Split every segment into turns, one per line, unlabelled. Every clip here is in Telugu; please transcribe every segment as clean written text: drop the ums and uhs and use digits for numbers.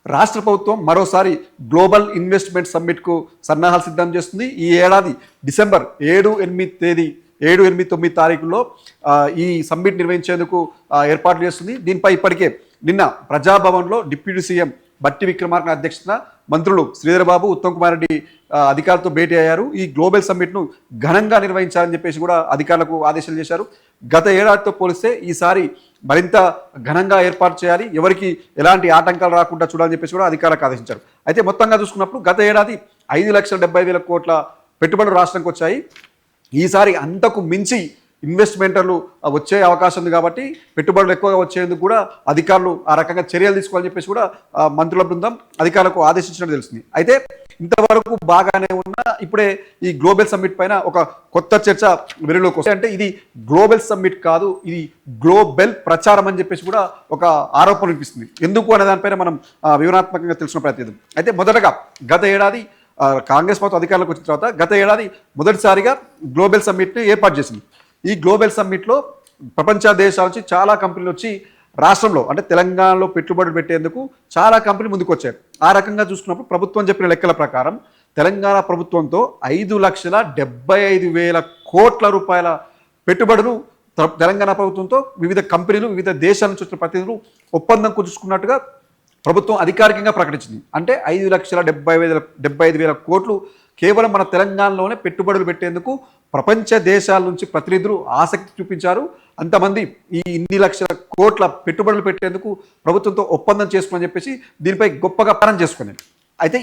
రాష్ట్ర ప్రభుత్వం మరోసారి గ్లోబల్ ఇన్వెస్ట్మెంట్ సమ్మిట్కు సన్నాహాలు సిద్ధం చేస్తుంది. ఈ ఏడాది డిసెంబర్ 7-8 తారీఖుల్లో ఈ సమ్మిట్ నిర్వహించేందుకు ఏర్పాట్లు చేస్తుంది. దీనిపై ఇప్పటికే నిన్న ప్రజాభవన్లో డిప్యూటీ సీఎం బట్టి విక్రమార్క అధ్యక్షతన మంత్రులు శ్రీధర్ బాబు, ఉత్తమ్ కుమార్ రెడ్డి అధికారులతో భేటీ అయ్యారు. ఈ గ్లోబల్ సమ్మిట్ను ఘనంగా నిర్వహించాలని చెప్పేసి కూడా అధికారులకు ఆదేశాలు చేశారు. గత ఏడాదితో పోలిస్తే ఈసారి మరింత ఘనంగా ఏర్పాటు చేయాలి, ఎవరికి ఎలాంటి ఆటంకాలు రాకుండా చూడాలని చెప్పేసి కూడా అధికారులకు ఆదేశించారు. అయితే మొత్తంగా చూసుకున్నప్పుడు గత ఏడాది 5,70,000 కోట్ల పెట్టుబడులు రాష్ట్రానికి వచ్చాయి. ఈసారి అంతకు మించి ఇన్వెస్ట్మెంటర్లు వచ్చే అవకాశం ఉంది కాబట్టి పెట్టుబడులు ఎక్కువగా వచ్చేందుకు కూడా అధికారులు ఆ రకంగా చర్యలు తీసుకోవాలని చెప్పేసి కూడా మంత్రుల బృందం అధికారులకు ఆదేశించినట్టు తెలుస్తుంది. అయితే ఇంతవరకు బాగానే ఉన్న ఇప్పుడే ఈ గ్లోబల్ సమ్మిట్ పైన ఒక కొత్త చర్చ వెలుగులోకి వస్తుంది. అంటే ఇది గ్లోబల్ సమ్మిట్ కాదు, ఇది గ్లోబల్ ప్రచారం అని చెప్పేసి కూడా ఒక ఆరోపణ వినిపిస్తుంది. ఎందుకు అనే దానిపైన మనం వివరణాత్మకంగా తెలుసుకున్న ప్రయత్నం. అయితే మొదటగా గత ఏడాది కాంగ్రెస్ ప్రభుత్వం అధికారంలోకి వచ్చిన తర్వాత గత ఏడాది మొదటిసారిగా గ్లోబల్ సమ్మిట్ని ఏర్పాటు చేసింది. ఈ గ్లోబల్ సమ్మిట్లో ప్రపంచ దేశాల నుంచి చాలా కంపెనీలు వచ్చి రాష్ట్రంలో అంటే తెలంగాణలో పెట్టుబడులు పెట్టేందుకు చాలా కంపెనీలు ముందుకు వచ్చాయి. ఆ రకంగా చూసుకున్నప్పుడు ప్రభుత్వం చెప్పిన లెక్కల ప్రకారం తెలంగాణ ప్రభుత్వంతో 5,75,000 కోట్ల రూపాయల పెట్టుబడులు తెలంగాణ ప్రభుత్వంతో వివిధ కంపెనీలు, వివిధ దేశాల నుంచి వచ్చిన ప్రతినిధులు ఒప్పందం కుదుర్చుకున్నట్టుగా ప్రభుత్వం అధికారికంగా ప్రకటించింది. అంటే 5,75,000 కోట్లు కేవలం మన తెలంగాణలోనే పెట్టుబడులు పెట్టేందుకు ప్రపంచ దేశాల నుంచి ప్రతినిధులు ఆసక్తి చూపించారు. అంతమంది ఈ ఇన్ని లక్షల కోట్ల పెట్టుబడులు పెట్టేందుకు ప్రభుత్వంతో ఒప్పందం చేసుకుని చెప్పేసి దీనిపై గొప్పగా పరం చేసుకునేది. అయితే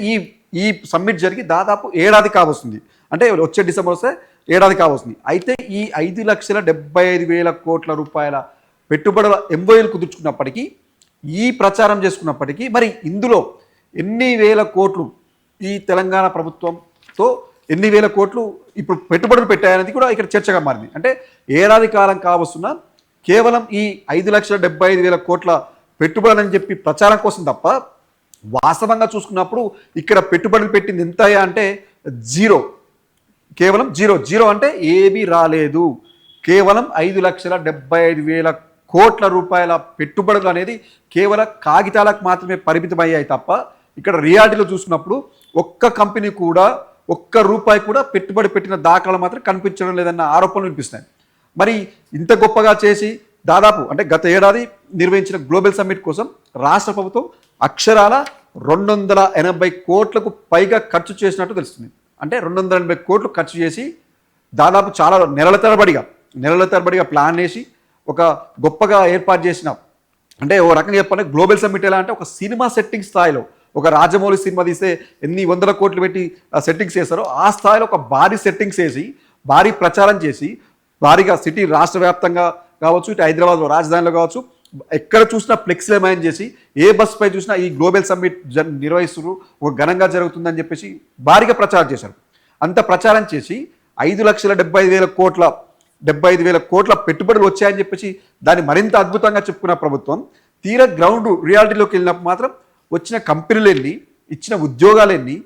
ఈ సమ్మిట్ జరిగి దాదాపు ఏడాది కావస్తుంది. అంటే వచ్చే డిసెంబర్ వస్తే ఏడాది కావస్తుంది. అయితే ఈ 5,75,000 కోట్ల రూపాయల పెట్టుబడుల ఎంఓయూలు కుదుర్చుకున్నప్పటికీ, ఈ ప్రచారం చేసుకున్నప్పటికీ మరి ఇందులో ఎన్ని వేల కోట్లు ఈ తెలంగాణ ప్రభుత్వంతో ఎన్ని వేల కోట్లు ఇప్పుడు పెట్టుబడులు పెట్టాయనేది కూడా ఇక్కడ చర్చగా మారింది. అంటే ఏడాది కాలం కావస్తున్నా కేవలం ఈ 5,75,000 కోట్ల పెట్టుబడులని చెప్పి ప్రచారం కోసం తప్ప వాస్తవంగా చూసుకున్నప్పుడు ఇక్కడ పెట్టుబడులు పెట్టింది ఎంత అంటే జీరో, కేవలం జీరో అంటే ఏమీ రాలేదు. కేవలం 5,75,000 కోట్ల రూపాయల పెట్టుబడులు అనేది కేవలం కాగితాలకు మాత్రమే పరిమితమయ్యాయి తప్ప ఇక్కడ రియాలిటీలో చూసుకున్నప్పుడు ఒక్క కంపెనీ కూడా ఒక్క రూపాయి కూడా పెట్టుబడి పెట్టిన దాఖలాలు మాత్రం కనిపించడం లేదన్న ఆరోపణలు వినిపిస్తున్నాయి. మరి ఇంత గొప్పగా చేసి దాదాపు అంటే గత ఏడాది నిర్వహించిన గ్లోబల్ సమ్మిట్ కోసం రాష్ట్ర ప్రభుత్వం అక్షరాల 280 కోట్లకు పైగా ఖర్చు చేసినట్టు తెలుస్తుంది. అంటే 280 కోట్లు ఖర్చు చేసి దాదాపు చాలా నెలల తరబడిగా ప్లాన్ చేసి ఒక గొప్పగా ఏర్పాటు చేసిన, అంటే ఓ రకంగా చెప్పాలంటే గ్లోబల్ సమ్మిట్ ఎలా అంటే ఒక సినిమా సెట్టింగ్ స్థాయిలో, ఒక రాజమౌళి సినిమా తీస్తే ఎన్ని వందల కోట్లు పెట్టి సెట్టింగ్స్ చేస్తారో ఆ స్థాయిలో ఒక భారీ సెట్టింగ్స్ వేసి భారీ ప్రచారం చేసి భారీగా సిటీ రాష్ట్ర వ్యాప్తంగా కావచ్చు, ఇటు హైదరాబాద్లో రాజధానిలో కావచ్చు, ఎక్కడ చూసినా ఫ్లెక్స్లు ఏమైనా చేసి ఏ బస్ పై చూసినా ఈ గ్లోబల్ సమ్మిట్ నిర్వహిస్తున్నారు, ఒక ఘనంగా జరుగుతుందని చెప్పేసి భారీగా ప్రచారం చేశారు. అంత ప్రచారం చేసి 5,75,000 కోట్ల పెట్టుబడులు వచ్చాయని చెప్పేసి దాన్ని మరింత అద్భుతంగా చెప్పుకున్న ప్రభుత్వం తీరా గ్రౌండ్ రియాలిటీలోకి వెళ్ళినప్పుడు మాత్రం వచ్చిన కంపెనీలు ఎన్ని, ఇచ్చిన ఉద్యోగాలు ఎన్ని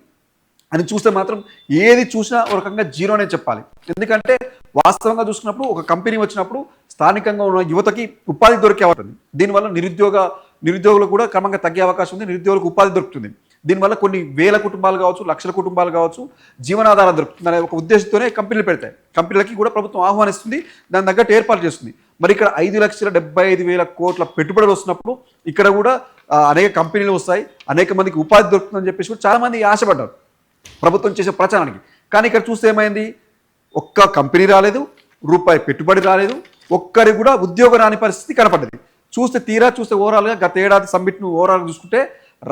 అని చూస్తే మాత్రం ఏది చూసినా ఒక రకంగా జీరోనే చెప్పాలి. ఎందుకంటే వాస్తవంగా చూసుకున్నప్పుడు ఒక కంపెనీ వచ్చినప్పుడు స్థానికంగా ఉన్న యువతకి ఉపాధి దొరికే ఉంటుంది. దీనివల్ల నిరుద్యోగులు కూడా క్రమంగా తగ్గే అవకాశం ఉంది, నిరుద్యోగులకు ఉపాధి దొరుకుతుంది. దీనివల్ల కొన్ని వేల కుటుంబాలు కావచ్చు, లక్షల కుటుంబాలు కావచ్చు జీవనాధారం దొరుకుతుంది అనే ఒక ఉద్దేశంతోనే కంపెనీలు పెడతాయి. కంపెనీలకి కూడా ప్రభుత్వం ఆహ్వానిస్తుంది, దాని తగ్గట్టు ఏర్పాటు చేస్తుంది. మరి ఇక్కడ 5,75,000 కోట్ల పెట్టుబడులు వస్తున్నప్పుడు ఇక్కడ కూడా అనేక కంపెనీలు వస్తాయి, అనేక మందికి ఉపాధి దొరుకుతుందని చెప్పేసి కూడా చాలామంది ఆశపడ్డారు ప్రభుత్వం చేసే ప్రచారానికి. కానీ ఇక్కడ చూస్తే ఏమైంది, ఒక్క కంపెనీ రాలేదు, రూపాయి పెట్టుబడి రాలేదు, ఒక్కరికి కూడా ఉద్యోగం రాని పరిస్థితి కనపడ్డది. తీరా చూస్తే ఓవరాల్గా గత ఏడాది సమ్మిట్ను ఓవరాల్గా చూసుకుంటే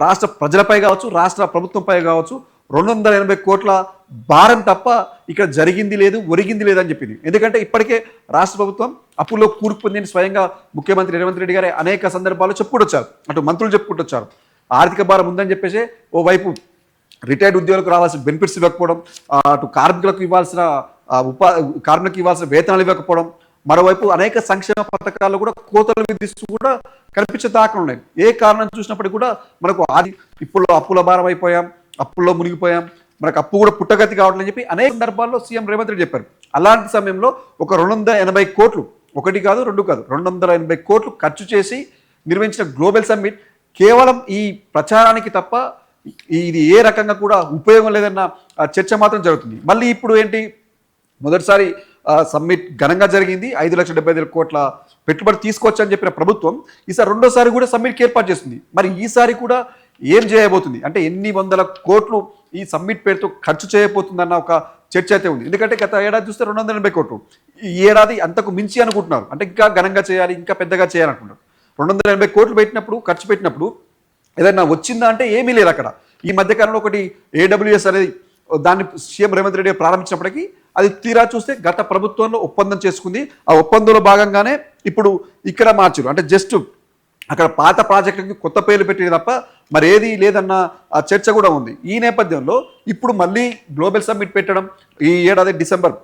రాష్ట్ర ప్రజలపై కావచ్చు, రాష్ట్ర ప్రభుత్వంపై కావచ్చు 280 కోట్ల భారం తప్ప ఇక్కడ జరిగింది లేదు, ఒరిగింది లేదని చెప్పింది. ఎందుకంటే ఇప్పటికే రాష్ట్ర ప్రభుత్వం అప్పుల్లో కూరుకుపోయిందని స్వయంగా ముఖ్యమంత్రి రేవంత్ రెడ్డి గారే అనేక సందర్భాల్లో చెప్పుకుంటొచ్చారు, అటు మంత్రులు చెప్పుకుంటొచ్చారు. ఆర్థిక భారం ఉందని చెప్పేసి ఓవైపు రిటైర్డ్ ఉద్యోగులకు రావాల్సిన బెనిఫిట్స్ ఇవ్వకపోవడం, అటు కార్మికులకు ఇవ్వాల్సిన వేతనాలు ఇవ్వకపోవడం, మరోవైపు అనేక సంక్షేమ పథకాల్లో కూడా కోతలు విధిస్తూ కూడా కనిపించే దాఖలు ఉన్నాయి. ఏ కారణం చూసినప్పటికీ కూడా మనకు ఇప్పుడు అప్పుల భారం అయిపోయాం, అప్పుల్లో మునిగిపోయాం, మనకు అప్పు కూడా పుట్టగతి కావట్లని చెప్పి అనేక సందర్భాల్లో సీఎం రేవంత్ రెడ్డి చెప్పారు. అలాంటి సమయంలో ఒక 280 కోట్లు, ఒకటి కాదు రెండు కాదు 280 కోట్లు ఖర్చు చేసి నిర్వహించిన గ్లోబల్ సమ్మిట్ కేవలం ఈ ప్రచారానికి తప్ప ఇది ఏ రకంగా కూడా ఉపయోగం లేదన్న చర్చ మాత్రం జరుగుతుంది. మళ్ళీ ఇప్పుడు ఏంటి, మొదటిసారి సమ్మిట్ ఘనంగా జరిగింది, 5,75,000 కోట్ల పెట్టుబడి తీసుకోవచ్చని చెప్పిన ప్రభుత్వం ఈసారి రెండోసారి కూడా సమ్మిట్కి ఏర్పాటు చేస్తుంది. మరి ఈసారి కూడా ఏం చేయబోతుంది అంటే ఎన్ని వందల కోట్లు ఈ సమ్మిట్ పేరుతో ఖర్చు చేయబోతుందన్న ఒక చర్చ అయితే ఉంది. ఎందుకంటే గత ఏడాది చూస్తే 280 కోట్లు, ఈ ఏడాది అంతకు మించి అనుకుంటున్నారు. అంటే ఇంకా ఘనంగా చేయాలి, ఇంకా పెద్దగా చేయాలనుకుంటున్నారు. 280 కోట్లు పెట్టినప్పుడు, ఖర్చు పెట్టినప్పుడు ఏదైనా వచ్చిందా అంటే ఏమీ లేదు అక్కడ. ఈ మధ్యకాలంలో ఒకటి AWS అనేది దాన్ని సీఎం రేవంత్ రెడ్డి ప్రారంభించినప్పటికీ అది తీరా చూస్తే గత ప్రభుత్వంలో ఒప్పందం చేసుకుంది. ఆ ఒప్పందంలో భాగంగానే ఇప్పుడు ఇక్కడ మార్చారు. అంటే జస్ట్ అక్కడ పాత ప్రాజెక్టులకి కొత్త పేర్లు పెట్టేది తప్ప మరి ఏది లేదన్న చర్చ కూడా ఉంది. ఈ నేపథ్యంలో ఇప్పుడు మళ్ళీ గ్లోబల్ సమ్మిట్ పెట్టడం ఈ ఏడాది డిసెంబర్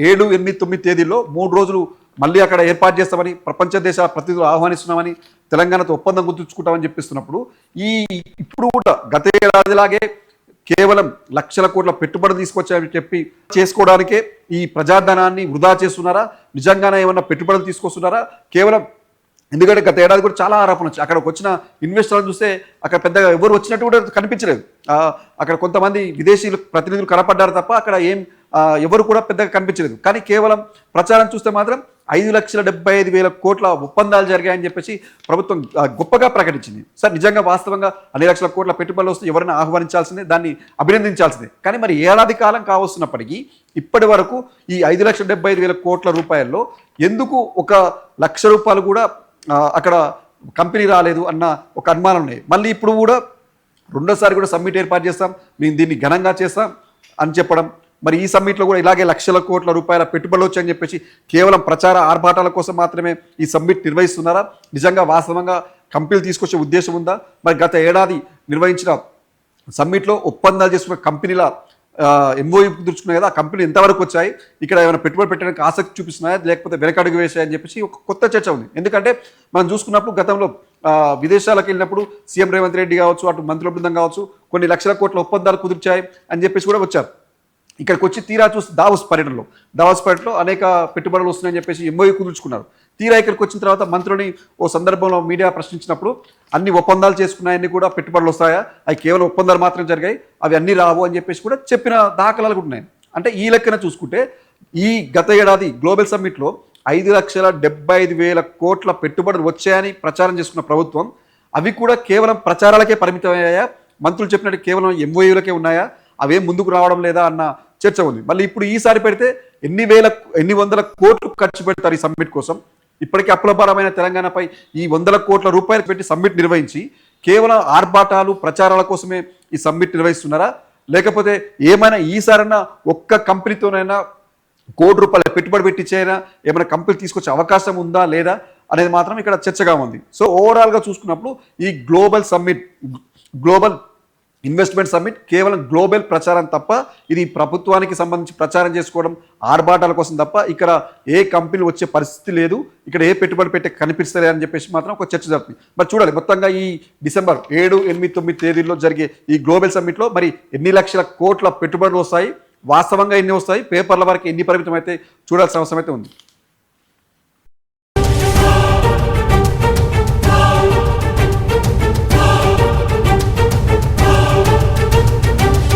7, 8, 9 తేదీల్లో 3 రోజులు మళ్ళీ అక్కడ ఏర్పాటు చేస్తామని ప్రపంచ దేశాల ప్రతినిధులు ఆహ్వానిస్తున్నామని తెలంగాణతో ఒప్పందం గుర్తుంచుకుంటామని చెప్పిస్తున్నప్పుడు ఇప్పుడు కూడా గత ఏడాదిలాగే కేవలం లక్షల కోట్ల పెట్టుబడి తీసుకొచ్చాయని చెప్పి చేసుకోవడానికే ఈ ప్రజాధనాన్ని వృధా చేస్తున్నారా, నిజంగానే ఏమన్నా పెట్టుబడులు తీసుకొస్తున్నారా? కేవలం ఎందుకంటే గత ఏడాది కూడా చాలా ఆరోపణ వచ్చాయి. అక్కడికి వచ్చిన ఇన్వెస్టర్లను చూస్తే అక్కడ పెద్దగా ఎవరు వచ్చినట్టు కూడా కనిపించలేదు. అక్కడ కొంతమంది విదేశీ ప్రతినిధులు కనపడ్డారు తప్ప అక్కడ ఎవరు కూడా పెద్దగా కనిపించలేదు. కానీ కేవలం ప్రచారం చూస్తే మాత్రం 5,75,000 కోట్ల ఒప్పందాలు జరిగాయని చెప్పేసి ప్రభుత్వం గొప్పగా ప్రకటించింది. సార్ నిజంగా వాస్తవంగా అన్ని లక్షల కోట్ల పెట్టుబడులు వస్తే ఎవరైనా ఆహ్వానించాల్సిందే, దాన్ని అభినందించాల్సిందే. కానీ మరి ఏడాది కాలం కావస్తున్నప్పటికీ ఇప్పటి వరకు ఈ 5,75,000 కోట్ల రూపాయల్లో ఎందుకు 1,00,000 రూపాయలు కూడా అక్కడ కంపెనీ రాలేదు అన్న ఒక అనుమానం ఉన్నాయి. మళ్ళీ ఇప్పుడు కూడా రెండోసారి కూడా సమ్మిట్ ఏర్పాటు చేస్తాం, మేము దీన్ని ఘనంగా చేస్తాం అని చెప్పడం, మరి ఈ సమ్మిట్లో కూడా ఇలాగే లక్షల కోట్ల రూపాయల పెట్టుబడులు వచ్చాయని చెప్పేసి కేవలం ప్రచార ఆర్భాటాల కోసం మాత్రమే ఈ సమ్మిట్ నిర్వహిస్తున్నారా? నిజంగా వాస్తవంగా కంపెనీలు తీసుకొచ్చే ఉద్దేశం ఉందా? మరి గత ఏడాది నిర్వహించిన సమ్మిట్లో ఒప్పందాలు చేసుకున్న కంపెనీల MOU కుదుర్చుకున్నాయి కదా, ఆ కంపెనీలు ఎంతవరకు వచ్చాయి, ఇక్కడ ఏమైనా పెట్టుబడి పెట్టడానికి ఆసక్తి చూపిస్తున్నాయా లేకపోతే వెనకడుగు వేసాయని చెప్పేసి ఒక కొత్త చర్చ ఉంది. ఎందుకంటే మనం చూసుకున్నప్పుడు గతంలో విదేశాలకు వెళ్ళినప్పుడు సీఎం రేవంత్ రెడ్డి కావచ్చు, అటు మంత్రుల బృందం కావచ్చు, కొన్ని లక్షల కోట్ల ఒప్పందాలు కుదిర్చాయి అని చెప్పేసి కూడా వచ్చారు. ఇక్కడికి వచ్చి తీరా చూసి దావోస్ పర్యటనలో అనేక పెట్టుబడులు వస్తున్నాయని చెప్పేసి MOU కుదుర్చుకున్నారు. తీరా ఇక్కడికి వచ్చిన తర్వాత మంత్రులని ఓ సందర్భంలో మీడియా ప్రశ్నించినప్పుడు అన్ని ఒప్పందాలు చేసుకున్నాయన్నీ కూడా పెట్టుబడులు వస్తాయా, అవి కేవలం ఒప్పందాలు మాత్రం జరిగాయి, అవి అన్నీ రావు అని చెప్పేసి కూడా చెప్పిన దాఖలాలు కూడా ఉన్నాయి. అంటే ఈ లెక్కన చూసుకుంటే ఈ గత ఏడాది గ్లోబల్ సమ్మిట్లో 5,75,000 కోట్ల పెట్టుబడులు వచ్చాయని ప్రచారం చేసుకున్న ప్రభుత్వం అవి కూడా కేవలం ప్రచారాలకే పరిమితమయ్యాయా, మంత్రులు చెప్పినట్టు కేవలం MOUలకే ఉన్నాయా, అవేం ముందుకు రావడం లేదా అన్న చర్చ ఉంది. మళ్ళీ ఇప్పుడు ఈసారి పెడితే ఎన్ని వందల కోట్లు ఖర్చు పెడతారు ఈ సమ్మిట్ కోసం? ఇప్పటికీ అప్పులభారమైన తెలంగాణపై ఈ 100 కోట్ల రూపాయలు పెట్టి సమ్మిట్ నిర్వహించి కేవలం ఆర్భాటాలు ప్రచారాల కోసమే ఈ సమ్మిట్ నిర్వహిస్తున్నారా? లేకపోతే ఏమైనా ఈసారైనా ఒక్క కంపెనీతోనైనా కోటి రూపాయల పెట్టుబడి పెట్టించైనా ఏమైనా కంపెనీ తీసుకొచ్చే అవకాశం ఉందా లేదా అనేది మాత్రం ఇక్కడ చర్చగా ఉంది. సో ఓవరాల్గా చూసుకున్నప్పుడు ఈ గ్లోబల్ ఇన్వెస్ట్మెంట్ సమ్మిట్ కేవలం గ్లోబల్ ప్రచారం తప్ప, ఇది ప్రభుత్వానికి సంబంధించి ప్రచారం చేసుకోవడం ఆర్భాటాల కోసం తప్ప ఇక్కడ ఏ కంపెనీలు వచ్చే పరిస్థితి లేదు, ఇక్కడ ఏ పెట్టుబడి పెట్టే కనిపిస్తలే అని చెప్పేసి మాత్రం ఒక చర్చ జరుగుతుంది. మరి చూడాలి మొత్తంగా ఈ డిసెంబర్ 7, 8, 9 తేదీల్లో జరిగే ఈ గ్లోబల్ సమ్మిట్లో మరి ఎన్ని లక్షల కోట్ల పెట్టుబడులు వస్తాయి, వాస్తవంగా ఎన్ని వస్తాయి, పేపర్ల వరకు ఎన్ని పరిమితం అయితే చూడాల్సిన అవసరం అయితే ఉంది.